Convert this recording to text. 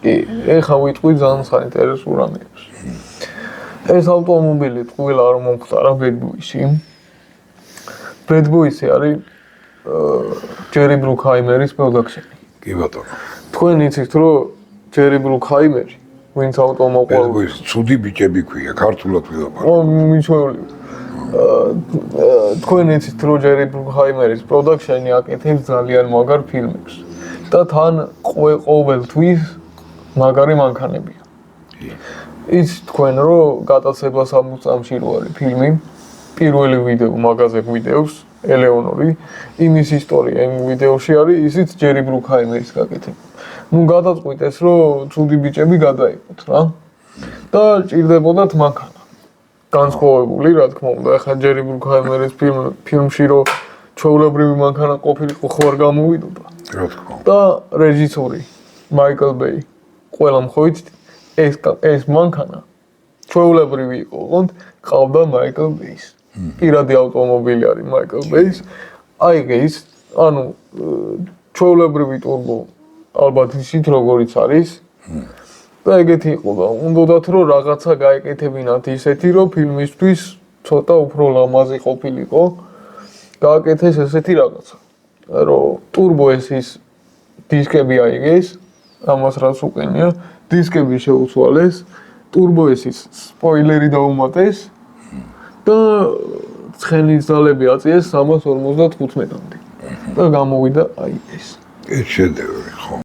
კი, ეხლა ვიტყვი ძალიან საინტერესო რამეებს. ეს ავტომობილი ტყუილა არ მომხდარა Bad Boys-ი. Bad Boys-ი არის ჯერი ბრუკჰაიმერის პროდუქცია. კი ბატონო. თქვენ იცით, რომ ჯერი ბრუკჰაიმერი, ვინც ავტომოყვალ Bad Boys ცუდი ბიჭები ქვია, ქართულად ვილაპარაკ. მიჩვეული. თქვენ იცით, რომ ჯერი ბრუკჰაიმერის პროდუქცია აკეთებს ძალიან მაგარ ფილმებს. და თან ყოველთვის მაგარი მანქანებია. იცით თქვენ, რომ გატაცება 60 წამში რო არის ფილმი, პირველი ვიდეო მაღაზია გვიდეოს ელეონორი, იმის ისტორია იმ ვიდეოში არის ისიც ჯერი ბრუკჰაიმერის გაკეთება. ნუ გადაწყვიტეს, რომ ცუდი ბიჭები გადაიყოთ რა. და ჭირდებოდათ მანქანა. განსხვავებული, რა თქმა უნდა, ახლა ჯერი ბრუკჰაიმერის ფილმში რო ჩვეულებრივი მანქანა ყოფილიყო ხო არ გამოვიდოდა. რა თქმა უნდა. და რეჟისორი მაიკლ ბეი ყველამ ხო იცით ეს მანქანა ჩვეულებრივი იყო, ოღონდ ყავდა მაიკლ ბეის. პირადი ავტომობილი არის მაიკლ ბეის. აიღეს, ანუ ჩვეულებრივი ტურბო ალბათ ისიც როგორიც არის. და ეგეთი იყო და უნდათ რომ რაღაცა გაეკეთებინათ ისეთი, რომ ფილმისთვის ცოტა უფრო ლამაზი ყოფილიყო. გააკეთეს ესეთი რაღაცა. რომ ტურბო ეს დისკები აიღეს, ამას რაც უყენია, დისკები შეუცვალეს, ტურბო ეს სპოილერი დაუმატეს და ცხენის ძალები აწიეს 355-მდე და გამოვიდა აი ეს. ეს შედევრი.